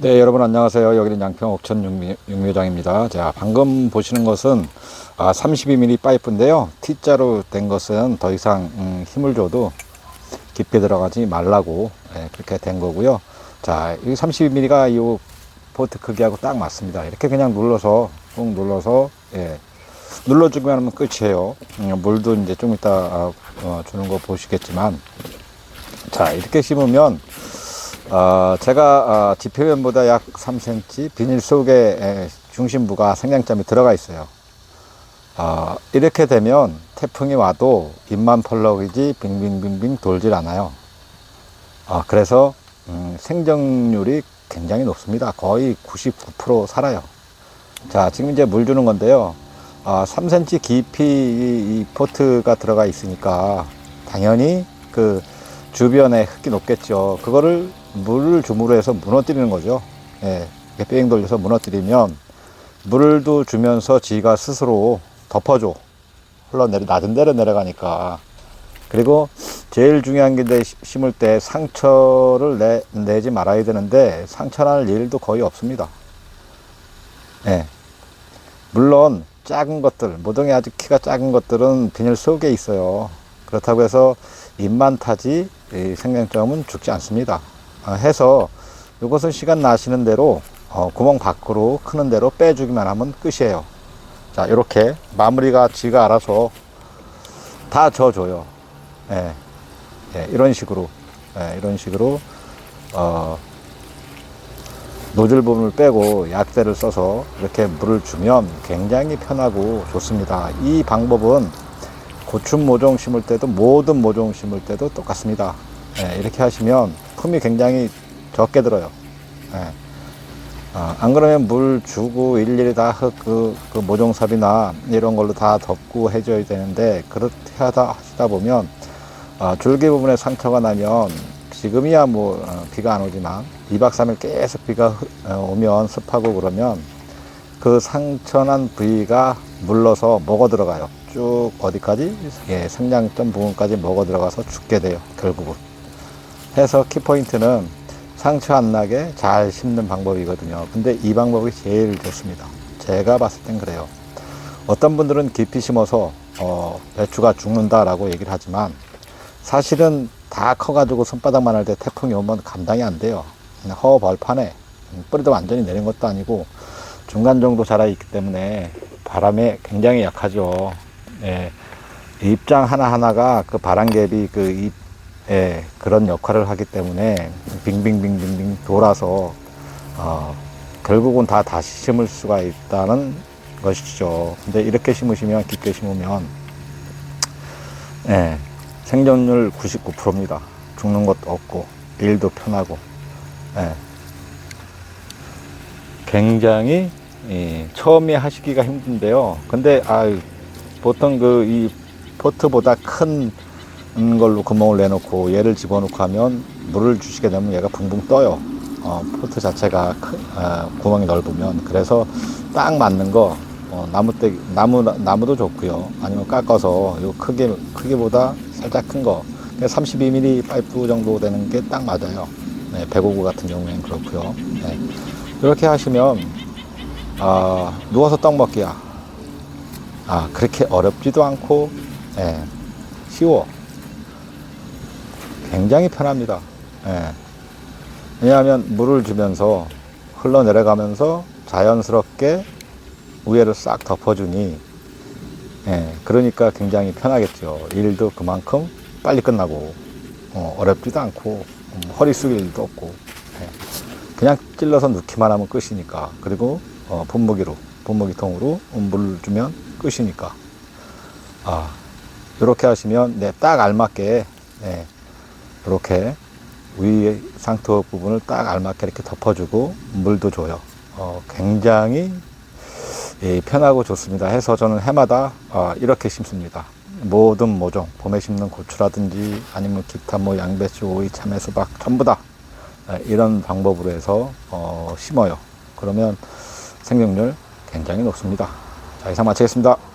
네, 여러분 안녕하세요. 여기는 양평 옥천 육묘장입니다. 자, 방금 보시는 것은 32mm 파이프인데요. T자로 된 것은 더 이상 힘을 줘도 깊게 들어가지 말라고 그렇게 된 거고요. 자, 이 32mm가 이 보트 크기하고 딱 맞습니다. 이렇게 그냥 눌러서 꾹 눌러서 눌러주기만 하면 끝이에요. 물도 이제 좀 이따 주는 거 보시겠지만, 자, 이렇게 심으면 제가 지표면보다 약 3cm 비닐 속에 중심부가 생장점이 들어가 있어요. 이렇게 되면 태풍이 와도 잎만 펄럭이지 빙빙빙빙 돌질 않아요. 그래서 생정률이 굉장히 높습니다. 거의 99% 살아요. 자, 지금 이제 물 주는 건데요. 3cm 깊이 이 포트가 들어가 있으니까 당연히 그 주변에 흙이 높겠죠. 그거를 물을 줌으로 해서 무너뜨리는 거죠. 이렇게 뺑 돌려서 무너뜨리면 물도 주면서 지가 스스로 덮어줘. 낮은 데로 내려가니까. 그리고 제일 중요한 게 심을 때 상처를 내지 말아야 되는데 상처날 일도 거의 없습니다. 물론 작은 것들, 모종이 아주 키가 작은 것들은 비닐 속에 있어요. 그렇다고 해서 잎만 타지 생장점은 죽지 않습니다. 해서 이것은 시간 나시는 대로 구멍 밖으로 크는 대로 빼주기만 하면 끝이에요. 자, 이렇게 마무리가 지가 알아서 다 져줘요. 이런 식으로 노즐 부분을 빼고 약대를 써서 이렇게 물을 주면 굉장히 편하고 좋습니다. 이 방법은 고추 모종 심을 때도 모든 모종 심을 때도 똑같습니다. 이렇게 하시면 품이 굉장히 적게 들어요. 안 그러면 물 주고 일일이 다 그 모종삽이나 이런 걸로 다 덮고 해줘야 되는데, 그렇게 하시다 보면 줄기 부분에 상처가 나면 지금이야 뭐 비가 안 오지만 2박 3일 계속 비가 오면 습하고 그러면 그 상처난 부위가 물러서 먹어 들어가요. 쭉 어디까지? 생장점 부분까지 먹어 들어가서 죽게 돼요, 결국은. 해서 키포인트는 상처 안 나게 잘 심는 방법이거든요. 근데 이 방법이 제일 좋습니다. 제가 봤을 땐 그래요. 어떤 분들은 깊이 심어서 배추가 죽는다라고 얘기를 하지만, 사실은 다 커가지고 손바닥만 할 때 태풍이 오면 감당이 안 돼요. 허벌판에 뿌리도 완전히 내린 것도 아니고 중간 정도 자라 있기 때문에 바람에 굉장히 약하죠. 잎장 하나하나가 그 바람갭이 그 그런 역할을 하기 때문에 빙빙빙빙빙 돌아서 결국은 다 다시 심을 수가 있다는 것이죠. 근데 이렇게 심으시면, 깊게 심으면 생존율 99%입니다. 죽는 것도 없고 일도 편하고 굉장히 처음에 하시기가 힘든데요. 근데 보통 이 포트보다 큰 걸로 구멍을 내놓고 얘를 집어넣고 하면 물을 주시게 되면 얘가 붕붕 떠요. 포트 자체가 구멍이 넓으면. 그래서 딱 맞는 거, 나무도 좋고요. 아니면 깎아서 요 크기보다 살짝 큰 거, 32mm 파이프 정도 되는 게 딱 맞아요. 105구 같은 경우에는 그렇고요. 이렇게 하시면 누워서 떡 먹기야 그렇게 어렵지도 않고 쉬워. 굉장히 편합니다. 왜냐하면 물을 주면서 흘러내려가면서 자연스럽게 위에를 싹 덮어주니 그러니까 굉장히 편하겠죠. 일도 그만큼 빨리 끝나고 어렵지도 않고 허리 숙일 일도 없고 그냥 찔러서 넣기만 하면 끝이니까. 그리고 분무기통으로 물을 주면 끝이니까. 이렇게 하시면 딱 알맞게 이렇게 위 상토 부분을 딱 알맞게 이렇게 덮어주고 물도 줘요. 굉장히 편하고 좋습니다. 해서 저는 해마다 이렇게 심습니다. 모든 모종, 봄에 심는 고추라든지 아니면 기타 뭐 양배추, 오이, 참외, 수박 전부 다 이런 방법으로 해서 심어요. 그러면 생존율 굉장히 높습니다. 자, 이상 마치겠습니다.